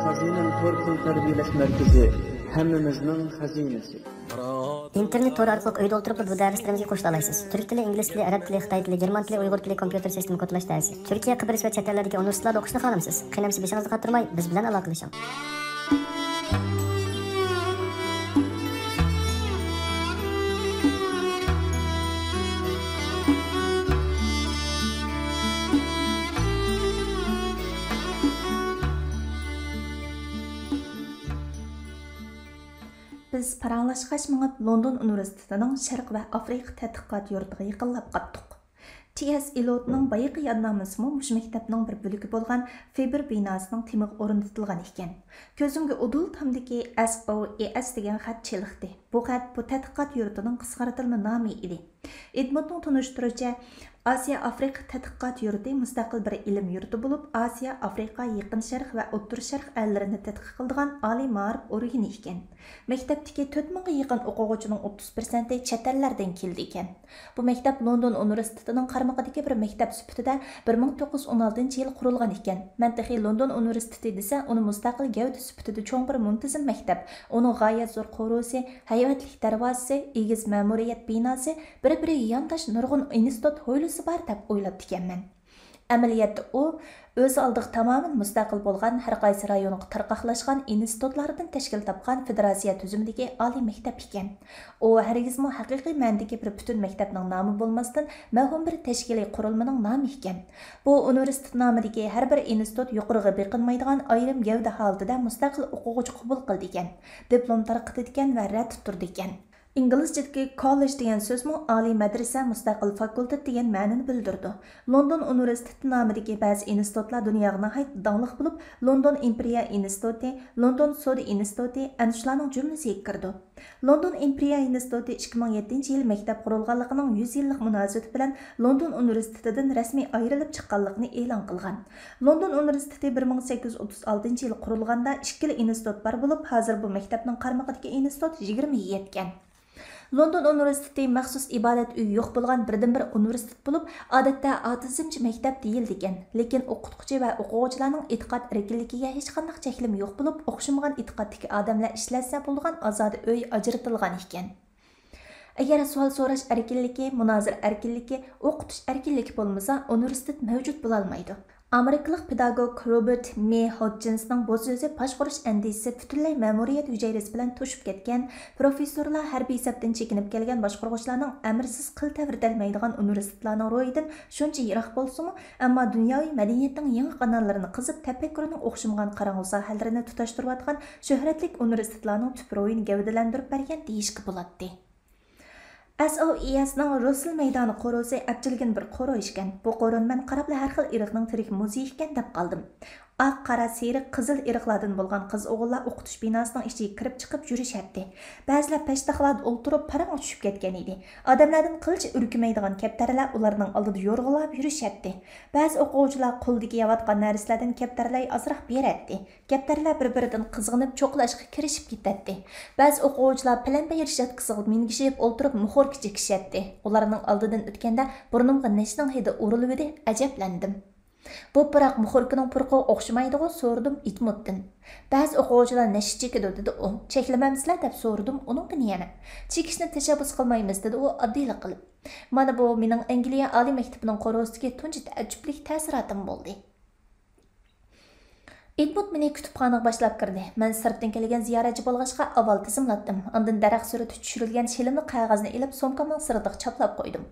Xazinem Torkul Tarbiyalash Markazi hammamizning xazinasi. İnternet tor orqali uyda o'tirib bu darslarımızga qo'shila olasiz. Türk tili, ingliz tili, arab tili, xitoy tili, german tili, uyg'ur tili, kompyuter sistemi kodlash darsi. Turkiya, Qibris va chet ellardagi universitetlarda o'qishni xohlamsiz? Qiynamsiz beshingizni qattirmay, biz bilan aloqalashing. Biz paranglashqaç mыңып London Universitetining Sharq va Afrika tadqiqot yurtiga yaqinlab qatdik. T.S. Eliotning bayaqi yodnomasimi mush maktabning bir bo'ligi bo'lgan Faber binosining temiq o'rnatilgan ekan. Ko'zimga udul tamdiki SOES degan xat chiliqdi. Bu xat bu tadqiqot yurtining qisqartirilma nomi edi. Edmondning tunishtiruvchi Asiya Afrika tadqiqot yurti mustaqil bir ilm yurti bo'lib, Asiya, Afrika, Yaqin Sharq va O'rta Sharq allarini tadqiq qiladigan oliy ma'rif organi ekan. Maktabdagi 4000 ga yaqin o'quvchining 30% chet ellardan keldi ekan. Bu maktab London Universitetining qarmog'idagi bir maktab sifatida 1916-yil qurilgan ekan. Mantiqi London Universiteti desa, uni mustaqil gavda sifatida cho'ng bir muntazam maktab. Uning g'oyat zo'r qo'rusi, hayotlik darvozasi, egiz ma'muriyat binosi, bir-biri yondosh nurg'un institut ho'ylisi bor deb o'ylab ekanman. Amaliyotda u o'z oldiga tamoman mustaqil bo'lgan har qaysi rayonga tarqaqlashgan institutlardan tashkil topgan federatsiya tuzumidagi oliy maktab ekan. U hargizmi haqiqiy ma'nodagi bir butun maktabning nomi bo'lmasdan mavhum bir tashkiliy qurilmaning nomi ekan. Bu universitet nomidagi har bir institut yuqoriga beqinmaydigan ayrim gavda holatida mustaqil o'quvchi qabul qildi ekan, diplom tarqatadigan va rad turdi ekan. İngilizcedeki college degan so'zmi oliy madrasa, mustaqil fakultet degan ma'noni bildirdi. London Universiteti nomidagi ba'zi institutlar dunyoga nihoyat donliq bo'lib, London Imperial Instituti, London Soda Instituti ana shularning jumlasiga kirdi. London Imperial Instituti 2007-yil maktab qurilganligining 100 yillik munosabati bilan London Universitetidan rasmiy ayrilib chiqqanligini e'lon qilgan. London Universiteti 1836-yil qurilganda ikkili institut bor bo'lib, hozir bu maktabning qarmog'idagi institut 20 ga yetgan. London Universiteti maxsus ibodat uyi yo'q bo'lgan birdan-bir universitet bo'lib, odatda otizmchi maktab deyildi ekan. Lekin o'qituvchi va o'quvchilarning e'tiqod erkinligiga hech qanday cheklim yo'q bo'lib, o'xshamagan e'tiqoddagi odamlar ishlatsa bo'lgan ozodi uy ajratilgan ekan. Agar savol so'rash erkinligi, munozir erkinligi, o'qitish erkinligi bo'lmasa, universitet mavjud bo'la olmaydi. Amerikalik pedagog Robert M. Hodgsonning bu so'zi boshqarish andisi butunlay ma'muriyat hujayrasi bilan to'shib ketgan, professorlar harbiy hisobdan chekinib kelgan boshqaruvchilarning amirsiz qil tavritalmaydigan universitetlarning ro'yidan shuncha yiroq bo'lsa-mu, ammo dunyoviy madaniyatning yangi qanollarini qizib, tafakkurining o'xshamagan qarang'u sohalarini tutashtirayotgan shuhratli universitetlarning tub ro'yini gavdalantirib bergan deyishga bo'ladi. SOES'ning Russell maydoni qo'rosi abjilgin bir qo'ro ishkan. Bu qo'ron men qarab har xil irqning tirik muzeyi ekan deb qoldim. Oq, qora, seriq, qizil irqlardan bo'lgan qiz o'g'illar o'qitish binosining ichiga kirib chiqib yurishardi. Ba'zilar peshtaxlarda o'ltirib parang tushib ketgan edi. Odamlardan qilcha urkimaydigan kaptarlar ularning oldida yo'rg'ilab yurishardi. Ba'zi o'quvchilar qo'ldagi yavatgan narsalardan kaptarlar azroq beradi. Kaptarlar bir-biridan qizg'inib cho'qlashga kirishib ketadi. Ba'zi o'quvchilar pilanba yirishat qisib mingishib o'ltirib muxor kichikishadi. Ularning oldidan o'tganda burnimga nashning hidi urilib edi, ajablandim. Bu biroq muxorkining purqi o'xshamaydi-ku, so'rdim Itmutdan. Ba'zi o'quvchilar nash chekidi dedi u. Cheklamamsizlar deb so'rdim uningdan yana. Chekishni tashabbus qilmaymiz dedi u oddiylik qilib. Mana bu mening Angliya oliy maktabining qo'rosidagi tunji ta'jubli ta'siratim bo'ldi. Edmund meni kutubxonaga boshlab kirdi. Men sirtdan kelgan ziyoratchi bo'lg'achqa avval tizimlatdim. Ondan daraxt surati tushirilgan shilimli qog'ozni ilib somkamning sirtiga chaplab qo'ydim.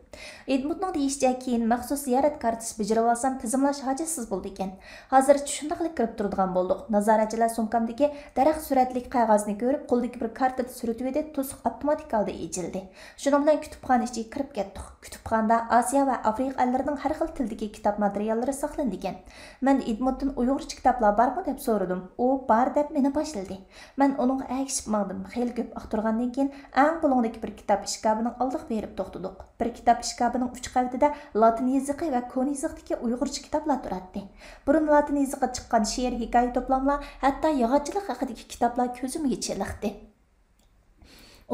Edmundning deyishicha keyin maxsus ziyorat kartasi bijirib olsam tizimlash hojatsiz bo'ldi ekan. Hozir shundaqlik kirib turadigan bo'ldik. Nazoratchilar somkamdagi daraxt suratli qog'ozni ko'rib, qo'ldagi bir kartada suratib edi, to'siq avtomatik holda echildi. Shuning bilan kutubxona ichiga kirib ketdik. Kutubxonada Osiyo va Afrika allarining har xil tildagi kitob materiallari saqlangan ekan. Men Edmunddan uyg'urcha kitoblar bor deb so'radim. U bar deb meni boshladi. Men uning agishib mangdim. Xeyli ko'p aqtirgandan keyin eng qo'lingdagi bir kitob ishkabining oldiga berib to'xtadik. Bir kitob ishkabining uch qavatida latin yoziqi va kon yoziqdagi uyg'urcha kitoblar turadi. Burun latin yoziqqa chiqqan she'r, hikoya to'plamlar, hatto yog'ochchilik haqidagi kitoblar ko'zimga chiliqdi.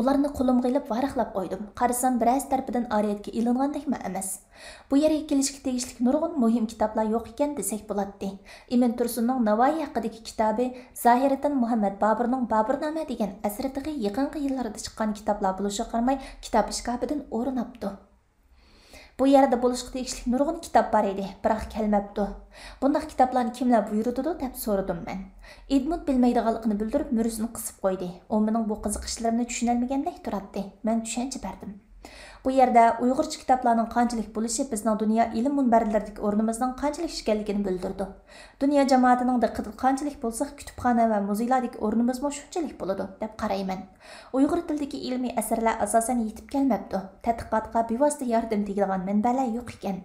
Ularni qo'limga ilib varaqlab qo'ydim. Qarasam biroz tarafidan oriyatga ilingandekmi emas. Bu yerga kelishga tegishli nurg'un muhim kitoblar yo'q ekan desak bo'ladi. Imin Tursunning Navoiy haqidagi kitobi, Zahiriddin Muhammad Boburning Boburnoma degan asridagi yaqinqi yillarda chiqqan kitoblar bo'lishiga qaramay kitob ishkopidan o'rin olibdi. Bu yerda bo'lishga tegishli nurg'un kitob bor edi, biroq kelmabdi. Bunday kitoblarni kimlar buyurdi deb so'radim men. Edmund bilmaydiganligini bildirib murusini qisib qo'ydi. U mening bu qiziqishlarimni tushunolmagandek turardi. Men tushuncha berdim. Bu yerda Uyg'urcha kitoblarning qanchalik bo'lishi bizning dunyo ilm munbarlaridagi o'rnimizning qanchalik ekanligini bildirdi. Dunyo jamoatining diqqati qanchalik bo'lsa, kutubxona va muzeylardagi o'rnimiz ham shunchalik bo'ladi deb qarayman. Uyg'ur tilidagi ilmiy asarlar asosan yetib kelmabdi. Tadqiqotga bevosita yordam tegadigan manbalar yo'q ekan.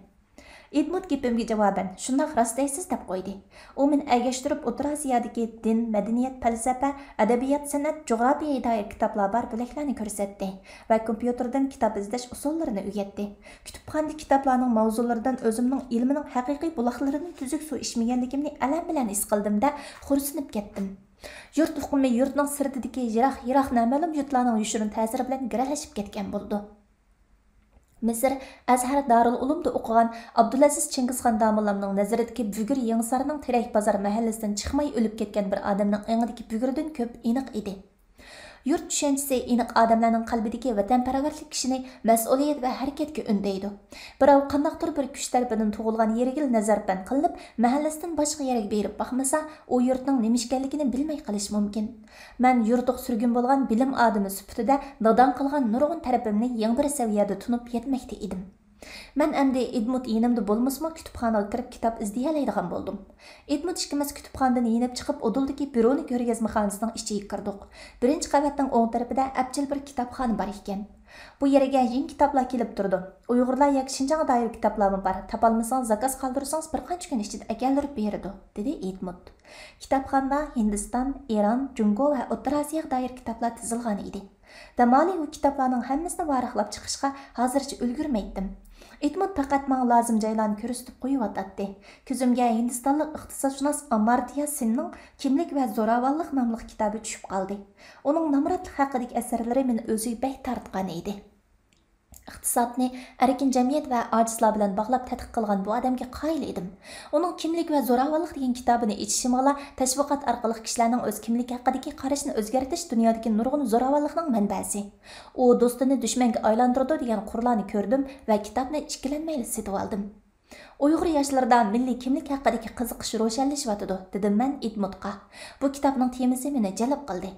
Edmund gapimga javoban shundoq rost deysiz deb qo'ydi. U men agashtirib O'rta Osiyodagi din, madaniyat, falsafa, adabiyot, san'at, jug'rofiyaga doir kitoblar bor bo'laklarni ko'rsatdi va kompyuterdan kitob izlash usullarini o'rgatdi. Kutubxonada kitoblarning mavzularidan o'zimning ilmining haqiqiy buloqlarini tuzuk suv ichmaganligimni alam bilan his qildimda xo'rsinib ketdim. Yurt hukmi yurtning sirtidagi yiroq noma'lum yurtlarning yushurin ta'siri bilan giralashib ketgan bo'ldi. Misr Azhar Darul Ulumda o'qigan Abdulaziz Chingizxon domlamning nazaridagi bugur Yangisarning Terak bozor mahallasidan chiqmay o'lib ketgan bir odamning o'ngidagi bugurdan ko'p aniq edi. Yurt tushunchasi aniq odamlarning qalbidagi vatanparvarlik kishini mas'uliyat va harakatga undaydi. Birov qandaqdir bir kuch tarafidan tug'ilgan yeriga nazarband qilinib, mahallasidan boshqa yerga berib boqmasa, u yurtning nima ekanligini bilmay qolish mumkin. Men yurtiq surgun bo'lgan bilim odami sifatida nodon qilgan nurg'un tarafimni yangi bir saviyada tunib yetmoqda edim. Men endi Edmund yinimda bo'lmasmi kutubxonaga kirib kitob izlayoladigan bo'ldim. Edmund ikkimiz kutubxonadan yinib chiqib Oduldagi Bironi ko'rgazmaxonasining ichiga kirdik. Birinchi qavatning o'ng tarafida apchil bir kitobxona bor ekan. Bu yerga yangi kitoblar kelib turdi. Uyg'urlar yoki Shinjongga doir kitoblarmi bor. Topolmasangiz zakaz qoldirsangiz bir qancha kun ichida akaldirib beradi, dedi Edmund. Kitobxonada Hindiston, Eron, Jungo va O'rta Osiyoga doir kitoblar tizilgan edi. Damali bu kitoblarning hammasini varaqlab chiqishga hozircha ulgurmaydim. Edmund faqat menga lozim joylarni ko'rsatib qo'yib ko'zimga Hindistonlik iqtisodshunos Amartya Senning Kimlik va zo'ravonlik nomli kitobi tushib qoldi. Uning namratlik haqidagi asarlari meni o'ziga bek tortgan edi. Iqtisodni erkin jamiyat va ojizlar bilan bog'lab tadqiq qilgan bu odamga qoyil edim. Uning Kimlik va zo'ravonlik degan kitobini ichishimga tashviqot orqali kishilarning o'z kimlik haqidagi qarashini o'zgartirish dunyodagi nurg'un zo'ravonlikning manbasi. U do'stini dushmanga aylantirdi degan qurlarni ko'rdim va kitobni ikkilanmay sotib oldim. Uyg'ur yoshlarida milliy kimlik haqidagi qiziqish ro'shanlashyotidi, dedim men Edmundga. Bu kitobning temasi meni jalb qildi.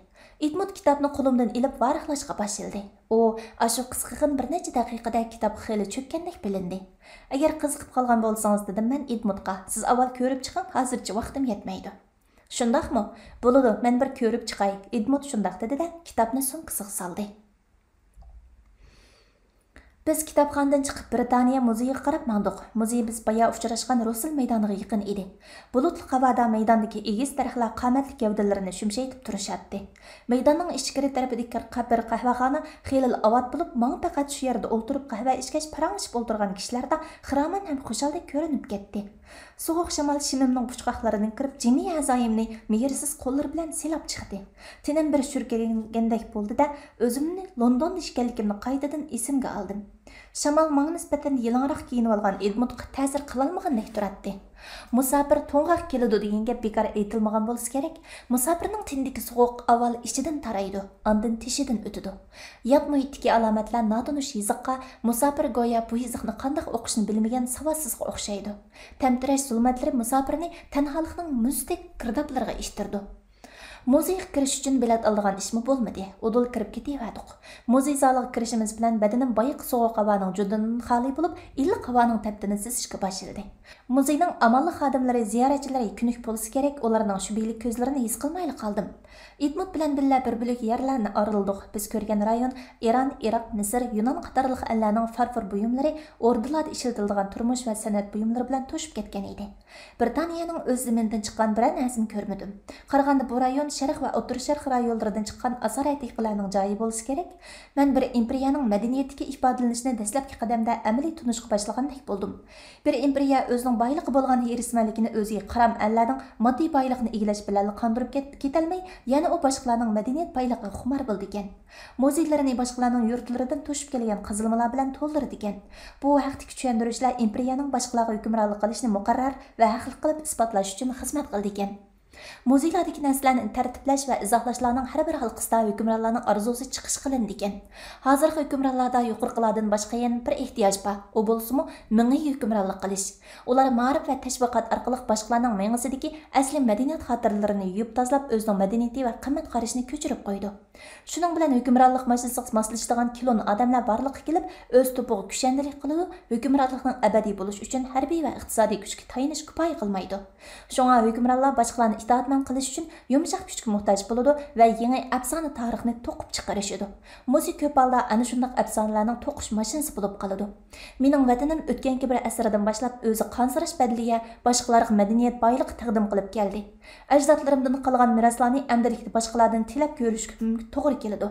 Edmund kitobni qo'limdan ilib varaqlashga boshladi. U ashu qisqagina bir necha daqiqada kitob xeli cho'kkandek bilindi. Agar qiziqib qolgan bo'lsangiz, dedim men Edmundga, siz avval ko'rib chiqing, hozircha vaqtim yetmaydi. Shundaqmi? Bo'ladi, men bir ko'rib chiqay. Edmund shundaq dedi-da, kitobni sumkasiga soldi. Biz kitobxonadan chiqib Britaniya muzeyiga qarab mandiq. Muzey biz baya uchrashgan Rusul maydoniga yaqin edi. Bulutli havoda maydondagi egiz daraxtlar qomatli gavdalarini shumshaytib turishadi. Maydonning ichkari tarafidagi qabr qahvaxona xilal avod bo'lib, men faqat shu yerda o'tirib qahva ichgach paranglashib o'tirgan kishilarda xiraman ham xushaldek ko'rinib ketdi. Sovuq shamol shimimning puchqoqlaridan kirib, jini a'zoyimni mehrsiz qo'llar bilan silab chiqdi. Tenim bir shurkagandek bo'ldi-da, o'zimni Londonda ekanligimni qaytadan esimga oldim. Shamol menga nisbatan yalang'roq kiyinib olgan Edmundga ta'sir qilolmagandek turardi. Musofir to'ng'oq keladi degan gap bekor aytilmagan bo'lsa kerak. Musofirning tindagi sovuq avval ichidan taraydi, ondan tishidan o'tadi. Yap muhitdagi alomatlar notanish yiziqqa musofir go'yo bu yiziqni qanday o'qishni bilmagan savodsizga o'xshaydi. Tamtirash zulmatlari musofirni tanholikning muzdek girdoblarga ishtirdi. Muzeyga kirish uchun bilet aldigan ishmi bo'lmadi. Udul kirib ketaverdik. Muzey zaliga kirishimiz bilan badanim bayiq sovuq havoning judidan xoli bo'lib, illiq havoning taptini sezishga boshladi. Muzeyning amalli xodimlari ziyoratchilarga kunik bo'lsa kerak, ularning shubhali ko'zlarini his qilmayli qoldim. Edmund bilan birga bir bo'lak yerlarni arildik. Biz ko'rgan rayon Eron, Iroq, Misr, Yunon qatorliq ellarning farfor buyumlari, o'rdalarda ishlatiladigan turmush va san'at buyumlari bilan to'shib ketgan edi. Britaniyaning o'z zaminidan chiqqan biror narsani ko'rmadim. Qaraganda bu rayon Şərq və O'rta Şərq rayonlarından çıxan asar-atiqalarning joyi bo'lsa kerak. Men bir imperiyaning madaniyatdagi ifodalanishini dastlabki qadamda amaliy tunishga boshlagandek bo'ldim. Bir imperiya o'zining boyligi bo'lgan herismanligini o'ziga qaram allarning moddiy boyligini egallash bilan qondirib ketolmay, yana u boshqalarning madaniyat boyligiga xumor bo'ldi ekan. Muzeylarini boshqalarning yurtlaridan to'shib kelgan qazilmalar bilan to'ldirdi ekan. Bu haqdagi tushuntirishlar imperiyaning boshqalarga hukmronlik qilishni muqarrar va haqli qilib isbotlash uchun xizmat qildi ekan. Muzeylardagi narsalarni tartiblash va izohlashlarning har bir halqasida hukmronlarning orzusi chiqish qilindi ekan. Hozirgi hukmronlarda yuqorqilardan boshqa yana bir ehtiyoj bor. U bo'lsa-mu mingga hukmronlik qilish. Ular ma'rif va tashviqot orqali boshqalarning mingisidagi asli madaniyat xotiralarini yuvib tozalab o'zining madaniyati va qimmat qarashini ko'chirib qo'ydi. Shuning bilan hukmronlik mashinasiga moslashadigan kilon odamlar borliqqa kelib, o'z to'pig'i kuchandilik qiladi. Hukmronlikning abadiy bo'lish uchun harbiy va iqtisodiy kuchga tayinish kifoya qilmaydi. Shunga hukmronlar boshqalarni itoatman qilish uchun yumshoq kuchga muhtoj bo'ladi va yangi afsona tarixni to'qib chiqarishadi. Musiqa ko'p holda ana shunday afsonalarning to'qish mashinasi bo'lib qoladi. Mening vatanim o'tganki bir asrdan boshlab o'zi qansirash badaliga boshqalarga madaniyat boyligi taqdim qilib keldi. Ajdodlarimdan qolgan meroslarni amdilikda boshqalardan tilab ko'rishga to'g'ri keladi.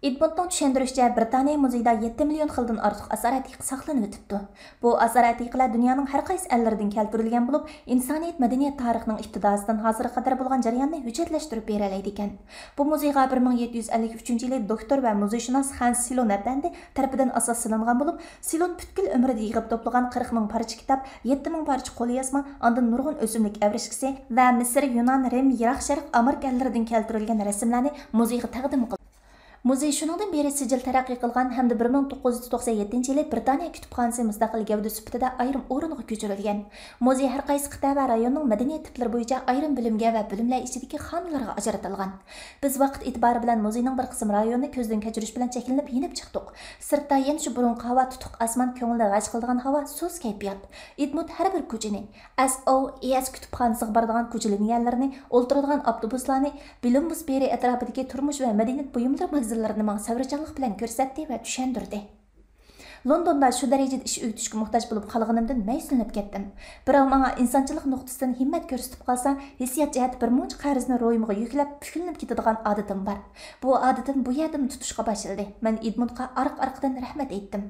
Edmundning tushuntirishicha Britaniya muzeyida 7 million xildan ortiq asar-atiqa saqlanib o'tibdi. Bu asar-atiqalar dunyoning har qaysi ellaridan keltirilgan bo'lib, insoniyat madaniyat tarixining ibtidosidan hozirga qadar bo'lgan jarayonni hujjatlashtirib beralaydi ekan. Bu muzeyga 1753-yili doktor va muzeyshunos Hans Silon apandi tarafidan asoslangan bo'lib, Silon butkul umrida yig'ib to'plagan 40 ming parcha kitob, 7 ming parcha qo'lyozma, undan nurg'un o'simlik avrishkisi va Misr, Yunon, Rim, Iroq, Sharq Amerika ellaridan keltirilgan rasmlarni muzeyga taqdim qildi. Muzey shuningdan beri sijil taraqqiy qilgan hamda 1997-yili Britaniya kutubxonasi mustaqil gavda sifatida ayrim o'ringa ko'chirilgan. Muzey har qaysi qit'a va rayonning madaniyat tiplari bo'yicha ayrim bilimga va bilimlar ichidagi xonalarga ajratilgan. Biz vaqt e'tibori bilan muzeyning bir qism rayonini ko'zdan kechirish bilan cheklanib yenib chiqdik. Sirtda yana shu burunqi havo, tutuq osmon, ko'ngilni g'ash qiladigan havo, so'z kayfiyat. Edmund har bir ko'chani, SOES kutubxonasiga boradigan ko'chalarning yerlarini, o'ltiradigan avtobuslarni, Bilimbus beri atrofidagi turmush va madaniyat buyumlari manzilalarini menga savrichanlik bilan ko'rsatdi va tushuntirdi. Londonda shu darajada ish o'tishga muhtoj bo'lib qolganimdan maysunlanib ketdim. Biroq menga insonchilik nuqtasidan himmat ko'rsatib qolsa, hissiyot jihati bir muncha qarzni ro'yimga yuklab pishkilinib ketadigan odatim bor. Bu odatim bu yerdan tutishga boshladi. Men Edmundga orq-orqadan rahmat aytdim.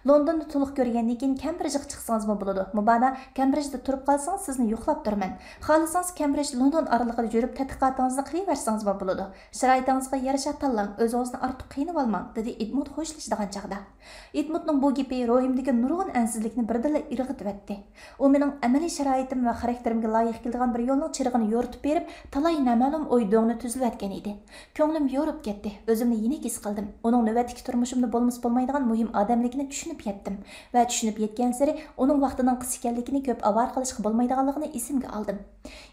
Londonni to'liq ko'rgandan keyin Cambridgega chiqsangizmi bo'ladi. Mubada Cambridgeda turib qolsangiz sizni yo'qlab turman. Xohlasangiz Cambridge London oralig'ida yurib tadqiqotingizni qilaversangiz bo'ladi. Sharoitingizga yarasha tanlang, o'zingizni ortiq qiynab olmang, dedi Edmund xo'shlashadigan chaqda. Edmundning bu gapi ruhimdagi nurg'un ansizlikni birdala irg'itib etdi. U mening amaliy sharoitim va xarakterimga loyiq kelgan bir yo'lning chirig'ini yo'ritib berib, talay nama'lum o'y-do'ngni tuzilib edi. Ko'nglim yorib ketdi. O'zimni yenik his qildim. Uning navbatdagi turmushimda bo'lmaydigan muhim odamligini tushunib yetdim va tushunib yetgan sari uning vaqtining qisqa ekanligini ko'p avar qilishga bo'lmaydiganligini esimga oldim.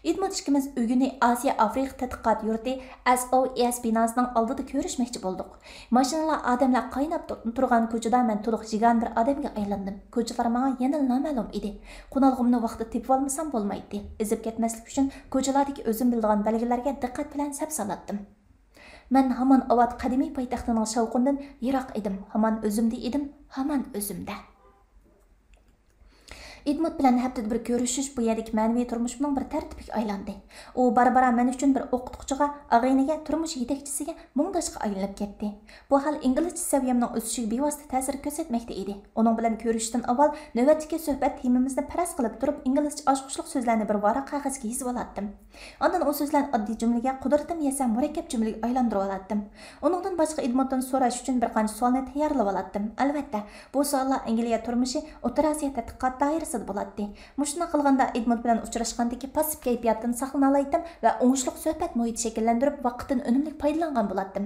Edmund ikkimiz Uguni Osiyo Afrika tadqiqot yurti SOES binosining oldida ko'rishmoqchi bo'ldik. Mashinalar, odamlar qaynab turgan ko'chada men to'liq jigan bir odamga aylandim. Ko'chalar menga yana noma'lum edi. Qo'nalg'imni vaqtida tepib olmasam bo'lmaydi. Ezib ketmaslik uchun ko'chalardagi o'zim biladigan belgilarga diqqat bilan sapsalatdim. Men hamon Avad qadimiy poytaxtining shavqundan yiroq edim. Hamon o'zimda edim, hamon o'zimda. Edmund bilan haftada bir ko'rishish bu yerdagi ma'naviy turmushimning bir tartibiga aylandi. U barbara men uchun bir o'qituvchiga, og'ayniga, turmush yetakchisiga, mungdashga aylanib ketdi. Bu hal inglizcha saviyamning o'sishiga bevosita ta'sir ko'rsatmoqda edi. Uning bilan ko'rishishdan avval navbatdagi suhbat temamizni faraz qilib turib, inglizcha oshqushliq so'zlarni bir varaq qog'ozga yozib olatdim. Ondan o so'zlarni oddiy jumlaga, qudratim yesa murakkab jumlaga aylantirib olatdim. Uningdan boshqa Edmunddan so'rash uchun bir qancha savolni tayyorlab olatdim. Albatta, bu savollar Angliya turmushi, O'rta Osiyo tadqiqot doirasida bo'ladi. Mushuna qilganda Edmund bilan uchrashgandagi passiv kayfiyatdan saqlana oldim va o'ngishliq suhbat muhiti shakllantirib, vaqtdan unumli foydalangan bo'lardim.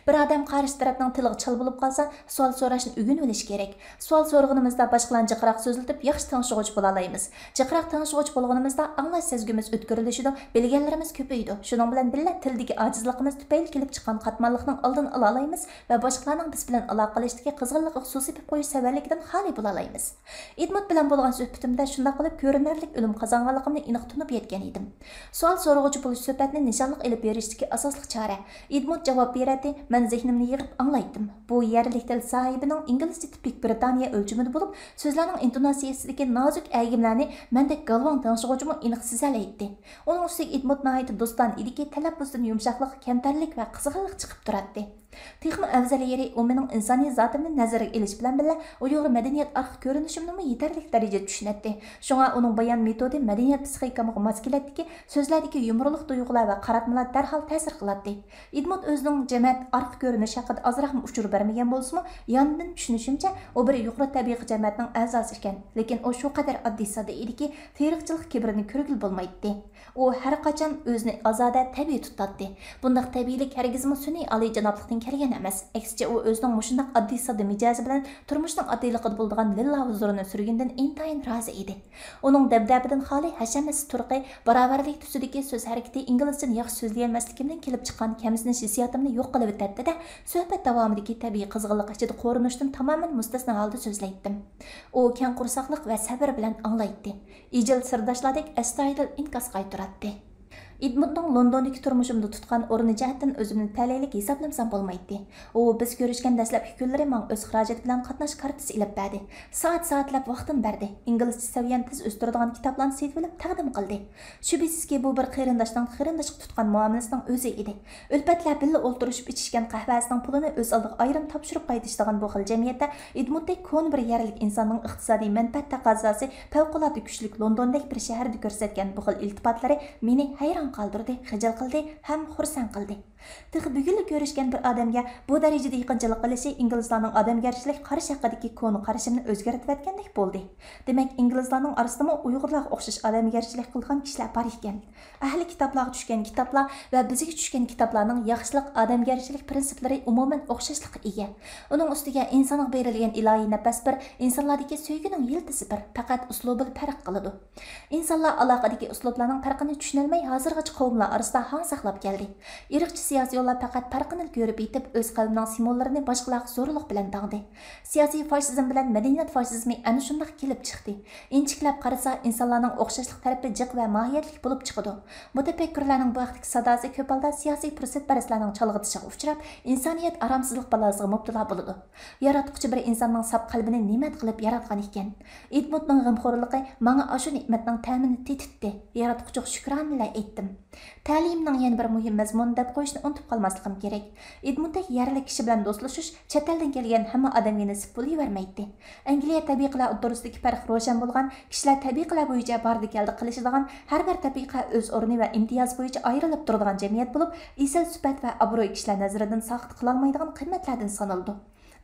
Bir odam qarshi tarafning tiliga chal bo'lib qolsa, savol so'rashni o'rganib olish kerak. Savol so'rag'inimizda boshqalarni jiqroq so'zlatib, yaxshi tanishuvchi bo'la olamiz. Jiqroq tanishuvchi bo'lganimizda anglash sezgimiz o'tkirlashida, bilganlarimiz ko'paydi. Shuning bilan birga tildagi ojizligimiz tufayli kelib chiqqan qatmanlikning oldini ola olamiz va boshqalarning biz bilan aloqalashdagi qizg'inlikqa xususiy qo'yish sababligidan xoli bo'la olamiz. Edmund bilan bo'lgan suhbatimda shunday qilib ko'rinarli o'lim qozonganligimni aniq tunib yetgan edim. Savol so'rag'uvchi bo'lish suhbatni nishonliq ilib berishdagi asosli chora. Edmund javob beradi, men zehnimni yig'ib anglaydim. Bu yerlik til sohibining inglizcha tipik Britaniya o'lchimida bo'lib, so'zlarning intonatsiyasidagi nozik agimlarni mendek galvon tanishuvchimi aniq sezalaydi. Uning ustiga Edmund nihoyat do'ston ediki, talaffuzdan yumshoqlik, kamtarlik va qiziqarlik chiqib turadi. Texmi afzal yeri u mening insoniy zotimni nazarga ilish bilan birga Uyg'ur madaniyat arxi ko'rinishimni yetarli darajada tushunadi. Shunga uning bayon metodi madaniyat psixikasiga mos keladiki, so'zlardagi yumorliq tuyg'ular va qaratmalar darhol ta'sir qiladi. Edmund o'zining jamiyat arxi ko'rinishi haqida ozroq uchur bermagan bo'lsa-mu, yonidan tushunishimcha, u bir yuqori tabiiy jamiyatning a'zosi ekan. Lekin u shu qadar oddiy soda ediki, teriqchilik kibrini ko'rgil bo'lmaydi. U har qachon o'zini ozoda tabiiy tutadi. Bunday tabiiylik hargizmi sun'iy oliyjanoblikdan kelgan emas. Aksicha u o'zining mushundaq oddiy soda mijozi bilan turmushning oddiyligida bo'lgan lilla huzurini surgandan intayin rozi edi. Uning dabdabidan xoli hashamas turqi, barobarlik tusidagi so'z harakati inglizchani yaxshi so'zlayolmasligimdan kelib chiqqan kamsinish hissiyotimni yo'q qilib o'tadi-da, suhbat davomidagi tabiiy qizg'inlik ichida qo'rinishdan tamoman mustasno holda so'zlaydim. U keng qursaqlik va sabr bilan anglaydi. Ijil sirdoshlardek astoydil inkas qaytaradi. Edmundning Londondagi turmushimda tutgan o'rni jihatdan o'zimni taleylik hisoblamsam bo'lmaydi. U biz ko'rishgan dastlabki kunlari men o'z xarajat bilan qatnash kartasi ilib berdi. Soat-soatlab vaqtini berdi. Inglizcha saviyani tez o'stiradigan kitoblarni setib olib taqdim qildi. Shubhisizki bu bir qarindoshning qarindoshga tutgan muomalasining o'zi edi. Ulfatlar billa o'ltirishib ichishgan qahvasining pulini o'z oldiga ayrim topshirib qaytishadigan bu xil jamiyatda Edmunddek ko'n bir yerlik insonning iqtisodiy manfaat taqozosi favqulodda kuchli Londondagi bir shaharda ko'rsatgan bu xil iltifotlari meni hayron qoldirdi, xijil qildi, ham xursand qildi. Tig'i bugunli ko'rishgan bir odamga bu darajada yaqinchilik qilishi inglizlarning odamgarchilik qarash haqidagi ko'ni qarashimni o'zgartirayotgandek bo'ldi. Demak, inglizlarning orasida Uyg'urlarga o'xshash odamgarchilik qilgan kishilar bor ekan. Ahli kitoblarga tushgan kitoblar va bizga tushgan kitoblarning yaxshilik, odamgarchilik prinsiplari umuman o'xshashlikka ega. Uning ustiga insonga berilgan ilohiy nafas bir, insonlardagi sevgining yiltisi bir, faqat uslubi farq qiladi. Insonlar aloqadagi uslublarning farqini tushunolmay hozirgacha qavmlar orasida hang saqlab keldi. Irqchi siyosiy yo'llar faqat farqini ko'rib yetib, o'z qalbining simvollarini boshqalarga zo'rliq bilan tangdi. Siyosiy faşizm bilan madaniyat faşizmi ana shunday kelib chiqdi. Inchiklab qarasa, insonlarning o'xshashlik tarafi jiq va mohiyatli bo'lib chiqadi. Mutafakkirlarning bu vaqtdagi sadosi ko'p holda siyosiy fursatparastlarning chalg'itishiga uchrab, insoniyat aromsizlik balosiga mubtalo bo'ladi. Yaratquchi bir insonning sab qalbini ne'mat qilib yaratgan ekan. Edmundning g'amxo'rligi menga shu ne'matning ta'mini tetitdi. Yaratquchiga shukronlar aytdim. Ta'limning yana bir muhim mazmun deb qo'yishni unutib qolmasligim kerak. Edmunddek yerli kishi bilan do'stlashish chet eldan kelgan hamma odamga nasib bo'lavermaydi. Angliya tabiiylar o'rtasidagi farq ro'shan bo'lgan, kishilar tabiiylar bo'yicha bardi keldi qilishadigan, har bir tabiiy o'z o'rni va imtiyoz bo'yicha ayrilib turadigan jamiyat bo'lib, isal sifat va obro'y kishilar nazaridan saqit qila olmaydigan qiymatlardan sanaldi.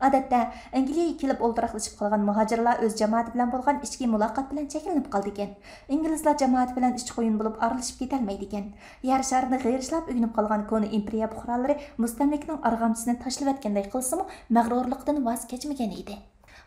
Odatda Angliyaga kelib o'ltiraqlashib qolgan muhojirlar o'z jamoati bilan bo'lgan ichki muloqot bilan cheklanib qoldi ekan. Inglizlar jamoati bilan ichki qo'yin bo'lib aralashib ketolmaydi ekan. Yer sharini g'erishlab o'ginib qolgan koni imperiya buqrolari mustamlikning arg'amchisini tashlab o'tganday qilsa-mu, mag'rurlikdan voz kechmagan edi.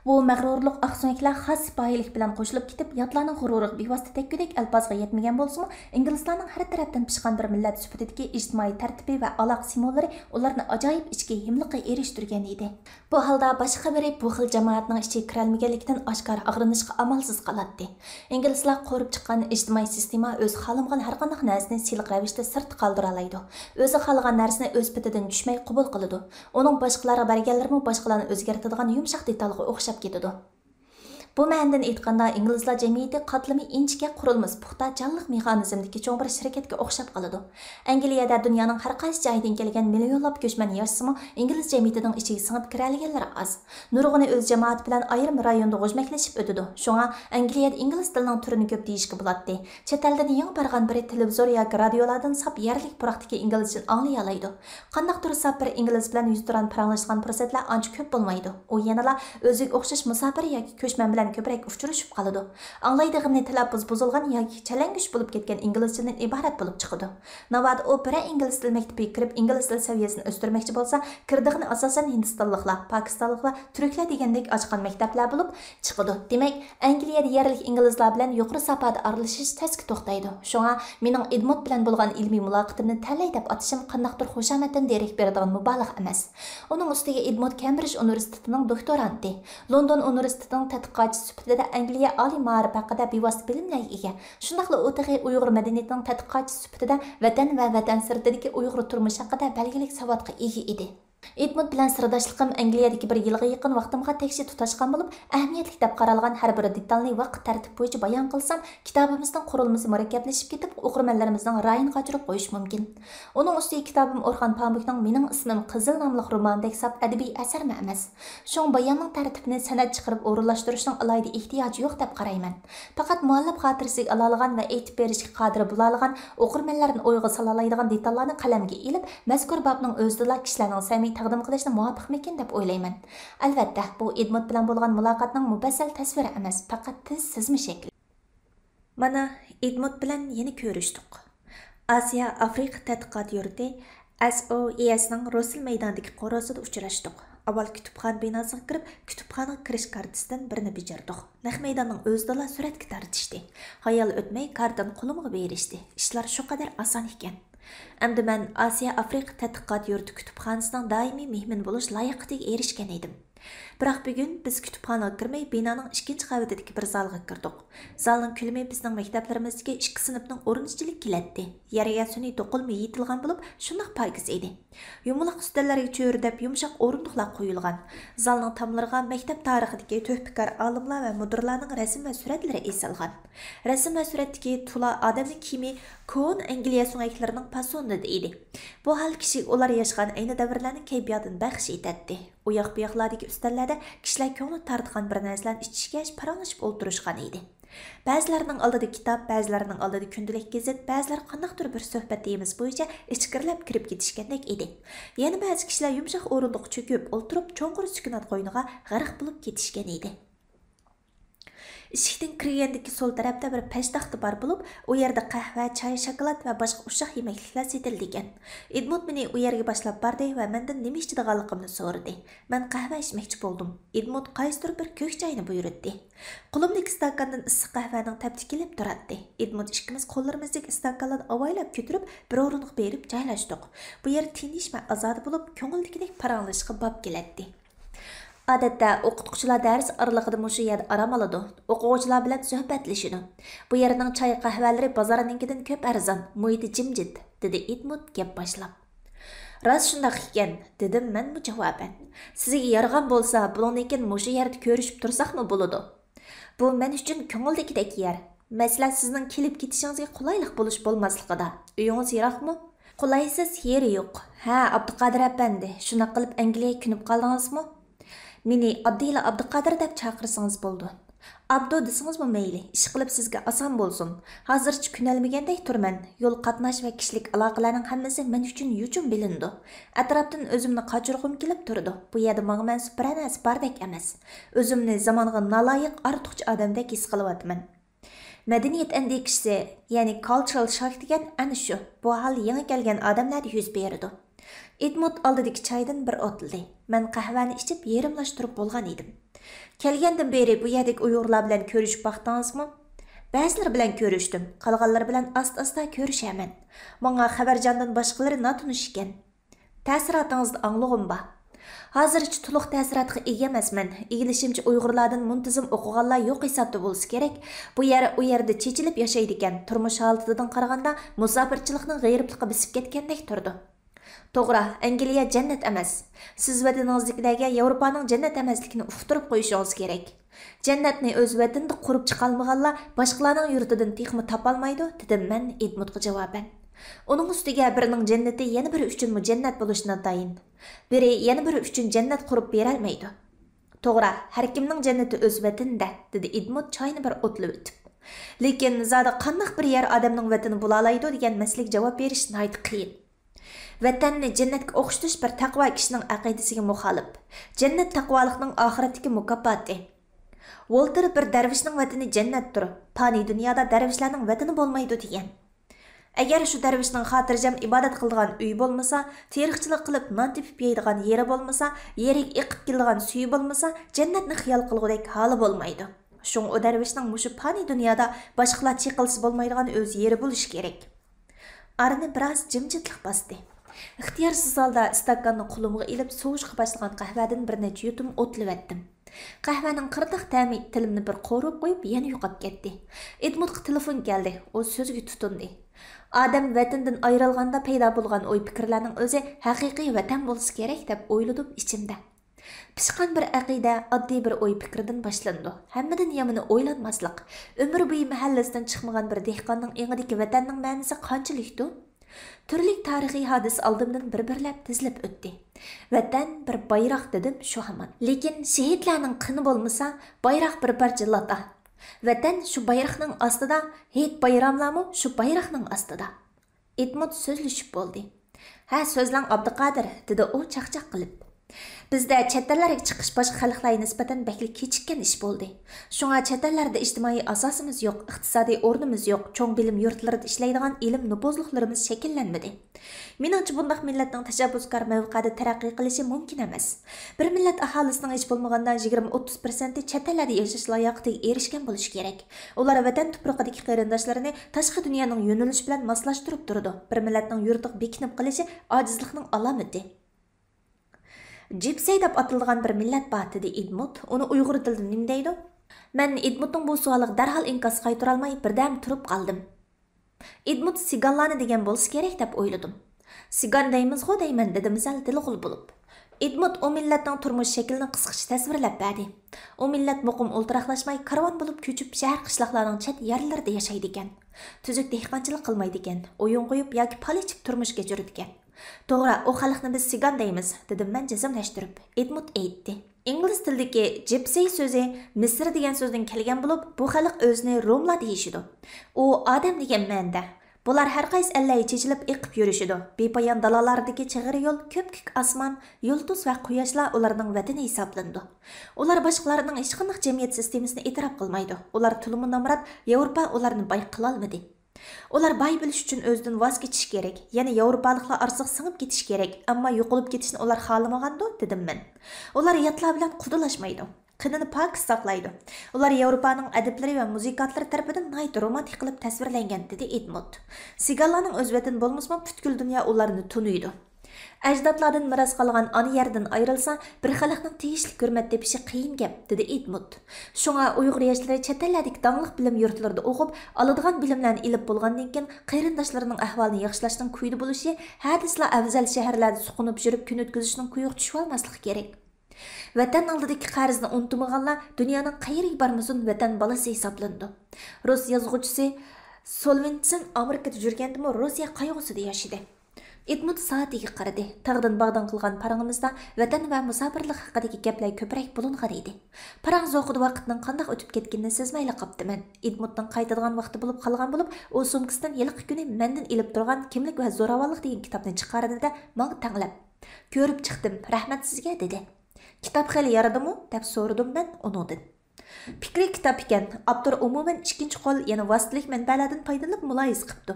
Bu mag'rurlik aqso'nglar xos sipoyilik bilan qo'shilib ketib, yotlarning g'ururiga bevosita tekkudek alpozga yetmagan bo'lsa-mu, inglizlarning har tarafdan pishgan bir millat sifatidagi ijtimoiy tartibi va aloq simvollari ularni ajoyib ichki himliqqa erishtirgan edi. Bu holda boshqa biri bu xil jamoatning ichiga kirolmaganligidan oshkor ag'rinishga amalsiz qoladi. Inglizlar qo'rib chiqqan ijtimoiy sistema o'z xohlagan har qanday narsani siliq ravishda sirt qoldira oladi. O'zi xohlagan narsani o'z pitidan tushmay qabul qiladi. Uning boshqalarga berganlarimi boshqalarni o'zgartiradigan yumshoq detalga o'xshab ketadi. Bu ma'nodan aytganda inglizlar jamiyati qatlami inchga qurilmas puxta jonliq mexanizmdagi cho'ng bir shirkatga o'xshab qoladi. Angliyada dunyoning har qaysi joyidan kelgan millionlab ko'chman yashasimi, ingliz jamiyatining ichiga singib kira olganlar oz. Nurg'uni o'z jamoati bilan ayrim rayonda g'ujmaklashib o'tadi. Shunga Angliyada ingliz tilining turini ko'p deyishga bo'ladi. Chet eldan yangi borgan biri televizor yoki radiolardan sap yerlik puroqdagi inglizchani anglay oladi. Qandaqdir sap bir ingliz bilan yuz turan paranglashgan fursatlar ancha ko'p bo'lmaydi. U yanala o'ziga o'xshash musofir yoki ko'chman bilan ko'proq uchrashib qoladi. Anglaydig'ini talaffuz buzilgan yoki chalangush bo'lib ketgan inglizchadan iborat bo'lib chiqadi. Navbat u bir ingliz til maktabiga kirib ingliz til saviyasini o'stirmoqchi bo'lsa, kirdig'ini asosan hindistonliklar, pokistonliklar, turklar degandek ochgan maktablar bo'lib chiqadi. Demak, Angliyada yerlik inglizlar bilan yuqori safoda aralashish tezki to'xtaydi. Shunga mening Edmund bilan bo'lgan ilmiy muloqotimni talay deb atishim qandaqdir xushomatdan derak beradigan mubolag'a emas. Uning ustiga Edmund Cambridge universitetining doktoranti, London universitetining tadqiqot tədqiqatçı sübutida Angliya ali ma'arif haqida bevosita bilimlarga ega. Shundaqla u tag'i Uyg'ur madaniyatining tədqiqatçı sübutida vatan va vatan sirtidagi Uyg'ur turmushi haqida belgilik savodga ega edi. Edmund bilan sirdoshligim Angliyadagi bir yilga yaqin vaqtimga tekshi tutashgan bo'lib, ahamiyatli deb qaralgan har bir detalni vaqt tartib bo'yicha bayon qilsam, kitobimizning qurilmasi murakkablashib ketib, o'qirmanlarimizning rayini qochirib qo'yish mumkin. Uning ustiga kitobim Orxon Pamukning Mening ismim Qizil nomli romanidagi sab adabiy asarmi emas. Shung bayonning tartibini san'at chiqarib o'rinlashtirishning alohida ehtiyoji yo'q deb qarayman. Faqat muallif xotirasiga ala olgan va aytib berishga qodir bo'la olgan o'qirmanlarni o'yga sola oladigan detallarni qalamga ilib, mazkur bobning o'zida kishilarning samimiy taqdim qilishni muvofiqmikin deb o'ylayman. Albatta, bu Edmund bilan bo'lgan muloqotning mufassal tasviri emas, faqat tiz sizma shakli. Mana Edmund bilan yana ko'rishdik. Osiyo Afrika tadqiqot yurti SOESning Rosil maydonidagi qorosida uchrashdik. Avval kutubxona binosiga kirib, kutubxonaga kirish kartasidan birini bajardik. Naq maydonning o'zida suratga tortishdi. Hayal o'tmay kartani qo'limga berishdi. Ishlar shu qadar oson ekan. Endi men Osiyo Afrika tadqiqot yurti kutubxonasining doimiy mehmon bo'lish layoqatiga erishgan edim. Biroq bugun biz kutubxonaga kirmay binoning 2-qavatidagi bir zalga kirdik. Zalning kulimi bizning maktablarimizdagi 2 sinfning o'rinchilik keladi. Yerga sun'iy to'qilma yetilgan bo'lib, shundoq pokiz edi. Yumaloq ustallarga cho'rdab yumshoq o'rindiqlar qo'yilgan. Zalning tomlariga maktab tarixidagi to'hpikor olimlar va mudirlarning rasm va suratlari esilgan. Rasm va suratdagi tula odamning kiyimi kon Angliya so'ngaklarining fasonida edi. Bu hal kishi ular yashagan ayni davrlarning kayfiyatini baxsh etadi. U yoq bu yoqlardagi ustallarda kishilar ko'ngli tortgan bir narsalarni ichishga paranglashib o'tirishgan edi. Ba'zilarining oldida kitob, ba'zilarining oldida kundalik gazet, ba'zilar qandaqdir bir suhbat deyimiz bo'yicha ichkirlab kirib ketishgandek edi. Yana ba'zi kishilar yumshoq o'rindiqqa cho'kib o'tirib, cho'nqur sukunat qo'yniga g'arq bo'lib ketishgan edi. Eshikdan kirgandagi sol tarafda bir peshtaxta bor bo'lib, u yerda qahva, choy, shokolad va boshqa ushaq yemakliklar setilgan. Edmund meni u yerga boshlab bordi va mendan nima ichadiganligimni so'radi. Men qahva ichmoqchi bo'ldim. Edmund qaysidir bir ko'k choyni buyurdi. Qo'limdagi stakandan issiq qahvaning tapti kelib turadi. Edmund ikkimiz qo'llarimizdagi stakanlarni avaylab ko'tarib, bir o'ringa berib joylashdik. Bu yer tinish va azod bo'lib, ko'ngildagidek paranglashga bob keladi. Odatda o'qituvchilar dars oralig'ida mushu yerda aram oladi. O'quvchilar bilan suhbatlashadi. Bu yerning choy qahvalari bozorninkidan ko'p arzon, muhiti jimjit, dedi Edmund gap boshlab. Rost shundoq ekan, dedim men bu javoban. Sizga yarg'an bo'lsa, buningkin mushu yerda ko'rishib tursaqmi bo'ladi? Bu men uchun ko'ngildagidek yer. Masalan, sizning kelib ketishingizga qulaylik bo'lish bo'lmasligida. Uyingiz yiroqmi? Qulaysiz yeri yo'q. Ha, Abduqodir apandi, shuna qilib Angliyaga kunib qoldingizmi? Meni Abdilla Abduqodir deb chaqirsangiz bo'ldi. Abdu desingizmi mayli, ish qilib sizga oson bo'lsin. Hozircha kunalmagandek turman. Yo'l qatnash va kishilik aloqalarning hammasi men uchun yechim bilindi. Atrofdan o'zimni qochirg'im kelib turdi. Bu yerda menga mansub bir narsa bordek emas. O'zimni zamonga naloyiq ortiqcha odamdek his qilyapman. Madaniyat endekisi, ya'ni cultural shock degan ana shu. Bu hal yangi kelgan odamlar yuz berdi. Edmund oldidagi choydan bir o'tildi. Men qahvani ichib yerimlashtirib bo'lgan edim. Kelgandan beri bu yerdagi Uyg'urlar bilan ko'rishib vaqtingizmi? Ba'zilar bilan ko'rishdim, qolganlar bilan asta-asta ko'rishaman. Menga xabarjondan boshqalari notunish ekan. Ta'siratingizni anglag'im bor. Hozircha to'liq ta'sirotga ega emasman. Egilishimcha Uyg'urlardan muntazam o'qiganlar yo'q hisobda bo'lsa kerak. Bu yerda chechilib yashaydi ekan. Turmush holatidan qaraganda musofirchilikning g'ayribligiga bisib ketgandek turdi. To'g'ri, Angliya jannat emas. Siz vataningizdagi Yevropaning jannat emasligini uqtirib qo'yishingiz kerak. Jannatni o'z vatanida qurib chiqolmaganlar boshqalarning yurtidan texmi topolmaydi, dedim men Edmundga javoban. Uning ustiga birining jannati yana biri uchun jannat bo'lishini tayin. Biri yana biri uchun jannat qurib bera olmaydi. To'g'ri, har kimning jannati o'z vatanida, dedi Edmund choyni bir o'tlab o'tib. Lekin zoda qanday bir yer odamning vatani bo'la oladi degan maslik javob berish nihoyat qiyin. Vatanni jannatga o'xshatish bir taqvo kishining aqidasiga muxolif. Jannat taqvolikning oxiratdagi mukofoti. Walter bir darvishning vatani jannatdir. Fani dunyoda darvishlarning vatani bo'lmaydi degan. Agar shu darvishning xotirjam ibodat qiladigan uy bo'lmasa, teriqchilik qilib non tepib yeydigan yeri bo'lmasa, yeriga eqib keladigan suyi bo'lmasa, jannatni xiyol qilgudek holi bo'lmaydi. Shung o darvishning mushu fani dunyoda boshqalar chiqilsa bo'lmaydigan o'z yeri bo'lish kerak. Arni biroz jimjitlik bosdi. İxtiyarsız halda istakanni qo'limga ilib sovishga boshlagan qahvadan bir necha yutum o'tlivatdim. Qahvaning qirdiq ta'mi tilimni bir qo'rib qo'yib yana yo'qolib ketdi. Edmundga telefon keldi. O so'zga tutundi. Odam vatandan ayrilganda paydo bo'lgan o'y fikrlarning o'zi haqiqiy vatan bo'lishi kerak deb o'yladim ichimda. Pishqan bir aqida oddiy bir o'y fikridan boshlandi. Hammadan yomoni o'ylanmaslik. Umr bo'yi mahallasidan chiqmagan bir dehqonning engidagi vatanning ma'nosi qanchalikdir? Turli tarixiy hodis oldimdan bir-birlab tizilib o'tdi. Vatan bir bayroq dedim shu hamon. Lekin shahidlarning qini bo'lmasa, bayroq bir parcha lata. Vatan shu bayroqning ostida, hech bayramlarmi shu bayroqning ostida. Edmund so'zlashib bo'ldi. Ha, so'zlang Abduqodir, dedi u chaqchaq qilib. Bizda chet ellarga chiqish boshqa xalqlarga nisbatan bakli kechikkan ish bo'ldi. Shunga chet ellarda ijtimoiy asosimiz yo'q, iqtisodiy o'rnimiz yo'q, cho'ng bilim yurtlarida ishlaydigan ilm nupozliqlarimiz shakllanmadi. Meningcha bundaq millatning tashabbuskor mavqeda taraqqiy qilishi mumkin emas. Bir millat aholisining hech bo'lmaganda 20-30% chet ellarda yashash layoqatiga erishgan bo'lishi kerak. Ular vatan tuprog'idagi qarindoshlarini tashqi dunyoning yo'nalishi bilan moslashtirib turadi. Bir millatning yurtiga bekinib qilishi ojizlikning alomati. Gypsy deb atilgan bir millat bor dedi Edmund. Uni Uyg'ur tilida nima deydi? Men Edmundning bu savoliga darhol inkos qaytara olmay birdam turib qoldim. Edmund siganlarni degan bo'lsa kerak deb o'yladim. Sigan deymiz-ku deyman dedi misal dilg'ul bo'lib. Edmund o millatning turmush shaklini qisqacha tasvirlab berdi. O millat muqim o'ltiraqlashmay karvon bo'lib ko'chib shahar qishloqlarning chet yerlarida yashaydi ekan. Tuzuk dehqonchilik qilmaydi ekan. O'yin qo'yib yoki pal ichib turmush kechiradi ekan. To'g'ri, o xalqni biz sigan deymiz, dedim men jazmlashtirib. Edmund aytdi. Ingliz tilidagi gypsy so'zi Misr degan so'zdan kelgan bo'lib, bu xalq o'zini Romlar deyishidi. U odam degan ma'noda. Bular har qaysi allay chechilib eqib yurishidi. Bepoyon dalalardagi chig'ir yo'l, ko'p-ko'k osmon, yulduz va quyoshlar ularning vatani hisoblandi. Ular boshqalarning hech qanday jamiyat sistemasini e'tirof qilmaydi. Ular tulumi nomrod Yevropa ularni boy qila olmadi. Ular boy bo'lish uchun o'zidan voz kechish kerak. Ya'ni Yevropaliklar orsiq singib ketish kerak, ammo yo'qolib ketishni ular xohlamagandi, dedim men. Ular yatlar bilan qudalashmaydi. Qinini pok saqlaydi. Ular Yevropaning adablari va muzikatlari tarafidan nihoyat romantik qilib tasvirlangan, dedi Edmund. Siganlarning o'z vatani bo'lmasa, butkul dunyo ularni tunuydi. Ajdodlardan miros qolgan ona yerdan ayrilsa, bir xalqning tegishli hurmat tepishi qiyin gap, dedi Edmund. Shunga Uyg'ur yoshlari chet ellardagi dangliq bilim yurtlarida o'qib, oladigan bilimlarni ilib bo'lgandan keyin qarindoshlarining ahvolini yaxshilashning kuyida bo'lishi, hadislar afzal shaharlarda suqunib yurib kun o'tkazishning quyuq tushib olmasligi kerak. Vatan oldidagi qarzni unutmaganlar dunyoning qayeriga bormasin vatan balasi hisoblandi. Rus yozuvchisi Solzhenitsin Amerikada yurgandimi Rossiya qayg'usida yashadi. Edmund saatiga qaradi. Tag'dan bag'dan qilgan parangimizda vatan va musofirlik haqidagi gaplar ko'proq bo'lingan edi. Parang zo'qida vaqtning qanday o'tib ketganini sezmayla qopdiman. Edmundning qaytadigan vaqti bo'lib qolgan bo'lib, u sumkasidan yilqi kuni mendan ilib turgan Kimlik va zo'ravonlik degan kitobni chiqardi-da, menga tanglab. Ko'rib chiqdim, rahmat sizga dedi. Kitap xeli yaradimi? deb so'radim men uningdan. Fikri kitap ekan. Avtor umuman ikkinchi qo'l, ya'ni vositalik manbalardan foydalanib muloyiza qilibdi.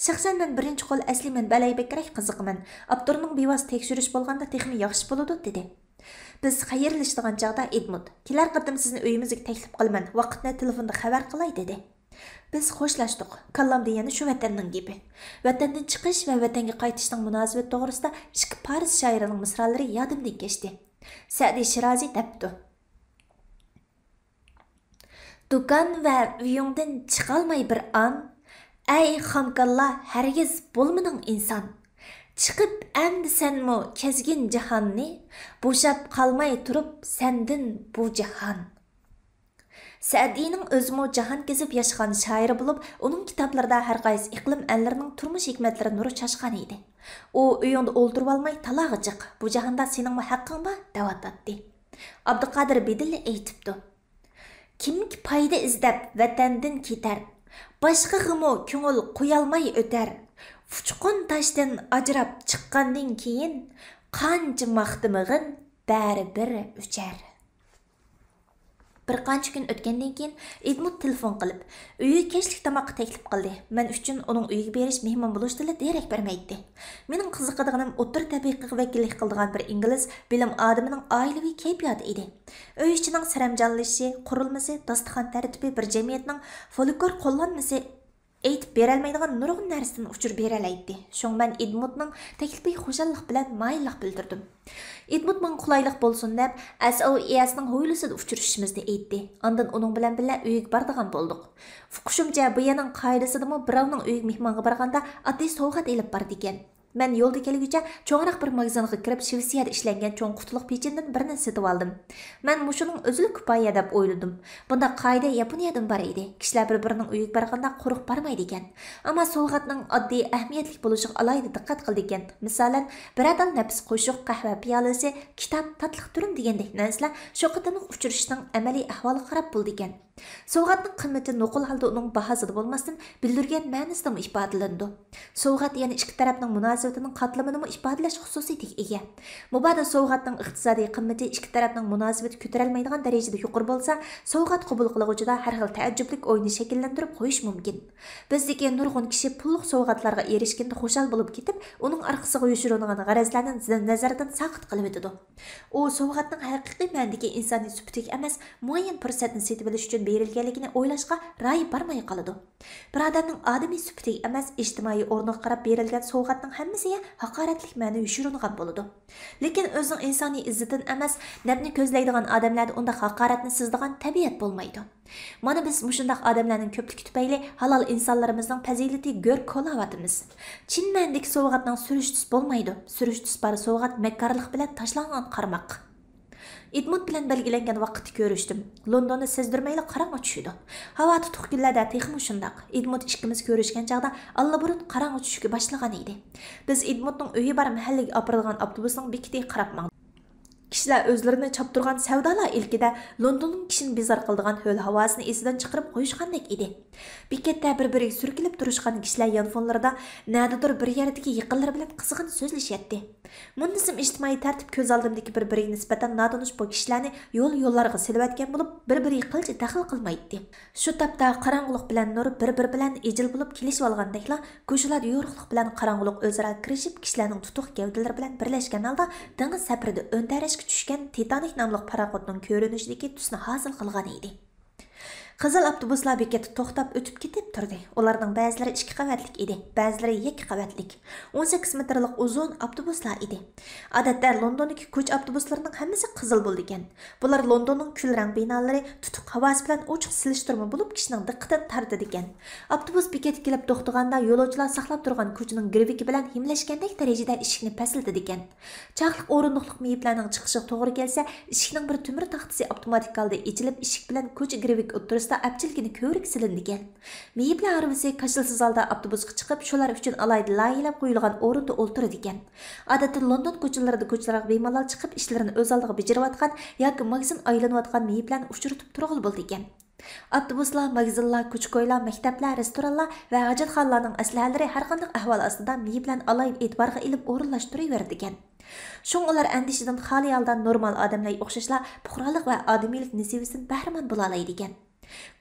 Shaxsan men birinchi qo'l asli manbalarga bekrak qiziqman. Avtorning bevosita tekshirish bo'lganda texnik yaxshi bo'ladi, dedi. Biz xayrlashadigan chog'da Edmund, kelar qatim sizni uyimizga taklif qilaman. Vaqtni telefonda xabar qilay, dedi. Biz xo'shlashdik. Kallamda yana shu vatanning gapi. Vatandan chiqish va vatanga qaytishning munosabat to'g'risida ikki Paris shoirining misralari yodimdan kechdi. Sa'di Shirazi debdi. Dukan va uyingdan chiqolmay bir an, ey xamkalla hargiz bo'lmaning inson. Chiqib endi senmi kezgin jahonni, bo'shab qolmay turib sendin bu jahon. Sa'dining o'zimi jahon kezib yashagan shoiri bo'lib, uning kitoblarida har qaysi iqlim anlarining turmush hikmatlari nuri chashgan edi. U uyingda o'ltirib olmay talog'i chiq, bu jahonda sening haqqing bor, da'vatlatdi. Abduqodir Bedilli aytibdi. Kimki foyda izlab vatandan ketar, boshqaga ko'ngil qo'yolmay o'tar. Fuchqun toshdan ajrab chiqqandan keyin qancha maqtimig'in bari bir o'char. Bir qancha kun o'tgandan keyin Edmund telefon qilib, uyi kechlik tomoqqa taklif qildi. Men uchun uning uyiga berish mehmon bo'lishni derak bermaydi. Mening qiziqadiganim o'tir tabiiy vakillik qildigan bir ingliz bilim odamining oilaviy kayfiyati edi. Uy ichining saramjonlashi, qurilmasi, dasturxon tartibi bir jamiyatning folklor qo'llanmasi aytib berolmaydigan nurg'un narsadan uchirib beralaydi. Şoň men Edmundning taklifiga xo'shallik bilan mayillik bildirdim. Edmund men qulaylik bo'lsin deb SOESning hovlisida uchrashishimizni aytdi. Ondan uning bilan birga uyga boradigan bo'ldik. Fuqishimcha bu yerning qoidasidami birovning uyiga mehmonga borganda oddiy sovg'at elib bordi ekan. Men yo'lda kelguncha cho'ngroq bir magazinga kirib Shvetsiyada ishlangan cho'ng qutiliq pechendan birini sotib oldim. Men mushuning o'zli kifoya deb o'yladim. Bunda qoida Yaponiyadan bor edi. Kishilar bir-birining uyiga borganda quruq bormaydi ekan. Ammo sovg'atning oddiy ahamiyatli bo'lishiga alayda diqqat qildi ekan. Masalan, bir adal nafs qo'shiq, qahva piyolasi, kitob, tatliq turim degandek narsalar shu qadamning uchrashishning amaliy ahvoliga qarab bo'ldi ekan. Sovg'atning qimmati nuqul holda uning bahosida bo'lmasdan bildirgan ma'nosida ifodalandi. Sovg'at yana ikki tarafning munosabatining qatlamini ifodalash xususiyatiga ega. Mubada sovg'atning iqtisodiy qimmati ikki tarafning munosabati ko'tarilmaydigan darajada yuqori bo'lsa, sovg'at qabul qiluvchida har xil ta'ajjublik o'yini shakllantirib qo'yish mumkin. Bizdagi nurg'un kishi pulliq sovg'atlarga erishganda xushal bo'lib ketib, uning orqasiga yoshirilgan g'arazlarni nazardan saqit qilib o'tadi. U sovg'atning haqiqiy ma'nodagi insoniy sifatiga emas, muayyan fursatni setib olish uchun berilganligini o'ylashga ra'yi barmay qoladi. Bir odamning odamiy sifatiga emas, ijtimoiy o'rniga qarab berilgan sovg'atning hammasiga haqoratlik ma'no yoshirilgan bo'ladi. Lekin o'zining insoniy izzatidan emas, nafni ko'zlaydigan odamlarda unda haqoratni sizdigan tabiat bo'lmaydi. Mana biz mushundaq odamlarning ko'pligi tufayli halol insonlarimizning fazilati go'r qo'llayapmiz. Chin ma'nodagi sovg'atning surishtis bo'lmaydi. Surishtis bor sovg'at makkarlik bilan tashlangan qarmoq. Edmund bilan belgilangan vaqtda ko'rishdim. Londonni sezdirmayli qarang'i tushdi. Havo tutuq kunlarda texmi shundaq. Edmund ikkimiz ko'rishgan chaqda allaburun qarang'i tushishga boshlagan edi. Biz Edmundning uyi bar mahallaga opirilgan avtobusning bekitiga qarab maqdik. Kishilar o'zlarini choptirgan savdolar ilkida Londonning kishini bezor qildigan ho'l havosini esidan chiqarib qo'yishgandek edi. Bekatda bir-biriga surkilib turishgan kishilar yonfonlarida nadadir bir yerdagi yaqinlar bilan qizg'in so'zlashyapti. Muntazam ijtimoiy tartib ko'z oldimdagi bir-biriga nisbatan notanish bu kishilarni yo'llarga silvatgan bo'lib, bir-biriga qilcha daxl qilmaydi. Shu topda qorong'ulik bilan nur bir-biri bilan ejil bo'lib kelishib olgandekla, ko'chalar yorug'lik bilan qorong'ulik o'zaro kirishib, kishilarning tutuq gavdalari bilan birlashgan holda dengiz safarida o'ntarishga tushgan Titanic nomli paraxodning ko'rinishidagi tusni hosil qilgan edi. Qizil avtobuslar bekatda to'xtab o'tib ketib turdi. Ularning ba'zilari 2 qavatlik edi, ba'zilari 2 qavatlik. 18 metrlik uzun avtobuslar edi. Odatda Londondagi ko'ch avtobuslarining hammasi qizil bo'ldi ekan. Bular Londonning kulrang binolari tutuq havos bilan ochiq silishtirma bo'lib kishining diqqatini tortadi ekan. Avtobus bekatga kelib to'xtaganda yo'lovchilar saqlab turgan ko'chaning griviki bilan himlashgandek darajada eshikni paslatdi ekan. Chaqliq o'rindiqlik meyiplarning chiqishiga to'g'ri kelsa, eshikning bir temir taxtasi avtomatik holda ochilib, eshik bilan ko'cha grivik apchilgini ko'rik silindigan. Meyiplar arvasi kashilsiz holda avtobusga chiqib, shular uchun alayda loyilab qo'yilgan o'rinda o'ltirdi ekan. Odatda London ko'chalarga bemalol chiqib, ishlarini o'z oldiga bajarayotgan yoki magazin aylanayotgan meyiplarni uchratib turg'il bo'ldi ekan. Avtobuslar, magazinlar, ko'cha-ko'ylar, maktablar, restoranlar va hojatxonalarning aslahalari har qanday ahvol ostida meyiplarni alayda e'tiborga ilib o'rinlashtiraverdi ekan. Shung ular andishidan xoli holda normal odamlarga o'xshashlar puxrolik va odamiylik nisbasidan bahramand bo'la oladi ekan.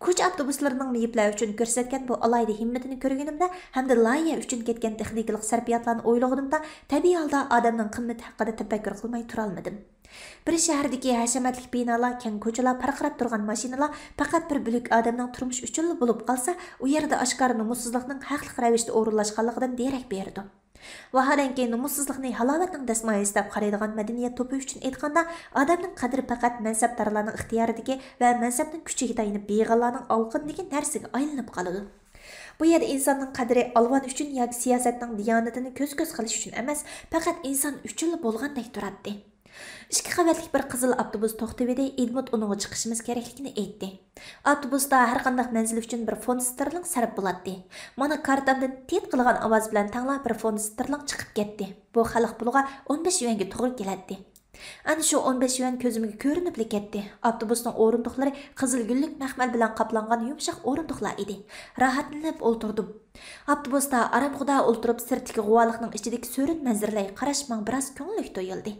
Ko'cha avtobuslarining meyiplar uchun ko'rsatgan bu alayda himmatini ko'rganimda hamda loyiha uchun ketgan texnikalik sarfiyatlarni o'ylaganimda tabiiy holda odamning qimmati haqida tafakkur qilmay tura olmadim. Bir shahardagi hashamatli binolar, keng ko'chalar, parqirab turgan mashinalar faqat bir bo'lak odamning turmush uchun bo'lib qolsa, u yerda oshkor numussizlikning haqli ravishda o'rinlashganligidan derak berdi. Vaholanki numussizlikni halovatning dasmoyisi deb qaraydigan madaniyat to'pi uchun aytganda, odamning qadri faqat mansabdorlarning ixtiyoridagi va mansabning kuchiga tayinib beg'allarning olqindagi narsaga aylanib qoladi. Bu yerda insonning qadri olvan uchun yoki siyosatning diyonatini ko'z-ko'z qilish uchun emas, faqat inson uchun bo'lgandek turadi. 2 qavatlik bir qizil avtobus to'xtab edi. Edmund uningga chiqishimiz kerakligini aytdi. Avtobusda har qanday manzil uchun bir fond sterling sarf bo'ladi. Mana kartamdan tet qilgan ovoz bilan tanglab bir fond sterling chiqib ketdi. Bu xalq puliga 15 yuanga to'g'ri keladi. Ana shu 15 yuan ko'zimga ko'rinib ketdi. Avtobusning o'rindiqlari qizil gullik maxmal bilan qoplangan yumshoq o'rindiqlar edi. Rohatlanib o'ltirdim. Avtobusda aramg'uda o'ltirib sirtdagi g'uvolikning ichidagi so'rin manzaralarga qarash menga biroz ko'ngillik to'yildi.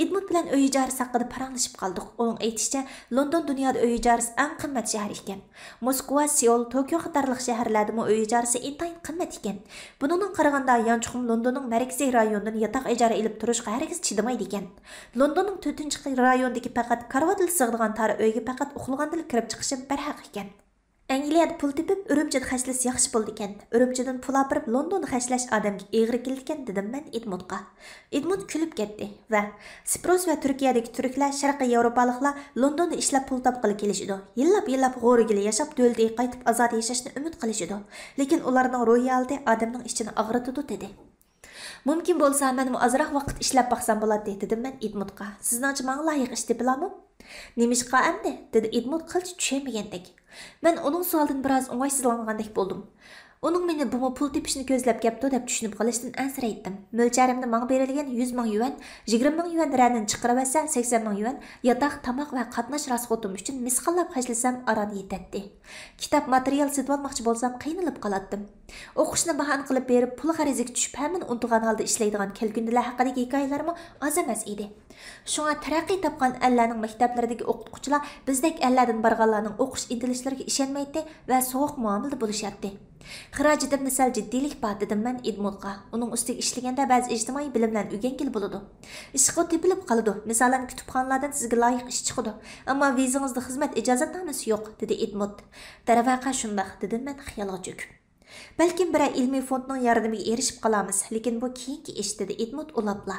Edmund bilan uy ijarasi haqida paranglashib qoldik. Uning aytishicha, London dunyoda uy ijarasi eng qimmat shahar ekan. Moskva, Seul, Tokio qatorliq shaharlarda uy ijarasi intayin qimmat ekan. Buningdan qaraganda yanchqim Londonning markaziy rayonidan yotoq ijara olib turishga hargiz chidamaydi ekan. Londonning 4-rayondagi faqat karvatli sig'digan tar uyga faqat uxlaganda kirib chiqishim barhaq ekan. Angliyada pul tepib, Urumchida xərcləş yaxşı bo'ldi ekan. Urumchidan pul apirib, Londonda xərcləş odamga egri keldi ekan, dedim men Edmundga. Edmund kulib ketdi va Sipros va Turkiyadagi turklar, Sharqiy Yevropaliklar Londonda ishlab pul topqili kelishidi. Yillab g'o'rigili yashab, do'ldiga qaytib azod yashashni umid qilishidi. Lekin ularning ruhiy holati odamning ichini og'ritadi dedi. Mumkin bo'lsa, men azroq vaqt ishlab baqsam bo'ladi, dedim men Edmundga. Sizningcha menga loyiq ish tepilammi? Nemishqa amdi? Dedi Edmund qilch tushunmagandek. Men uning savolidan biroz o'ng'aysizlangandek bo'ldim. Uning meni bu pul tepishni ko'zlab kelibdi deb tushunib qolishdan ansiraydim. Mo'lcharimda menga berilgan 100 ming yuan, 20 ming yuan ranin chiqarib olsa 80 ming yuan yotoq, tomoq va qatnash rasxotim uchun misqallab hashlasam arani yetadi. Kitob material sotib olmoqchi bo'lsam qiynalib qolatdim. O'qishni bahona qilib berib, pul xariziga tushib, hamma unutgan holda ishlaydigan kelgundilar haqidagi hikoyalarmi oz emas edi. Shunga taraqqiy topgan allarning maktablaridagi o'qituvchilar bizdek allardan borganlarning o'qish intilishlariga ishonmaydi va sovuq muomalada bo'lishyapti. Xarajatımda sal jiddiylik bor dedim men Edmundga. Uning ustiga ishlaganda ba'zi ijtimoiy bilimlarni o'rgangil bo'ladi. Ishqo tepilib qoladi. Masalan, kutubxonalardan sizga loyiq ish chiqadi. Ammo vizingizda xizmat ijozatnomasi yo'q, dedi Edmund. Darvaqa shundoq dedim men xiyolga cho'kib. Balkim bir ilmiy fondning yordamiga erishib qolamiz, lekin bu keyingi ish, dedi Edmund ulabla.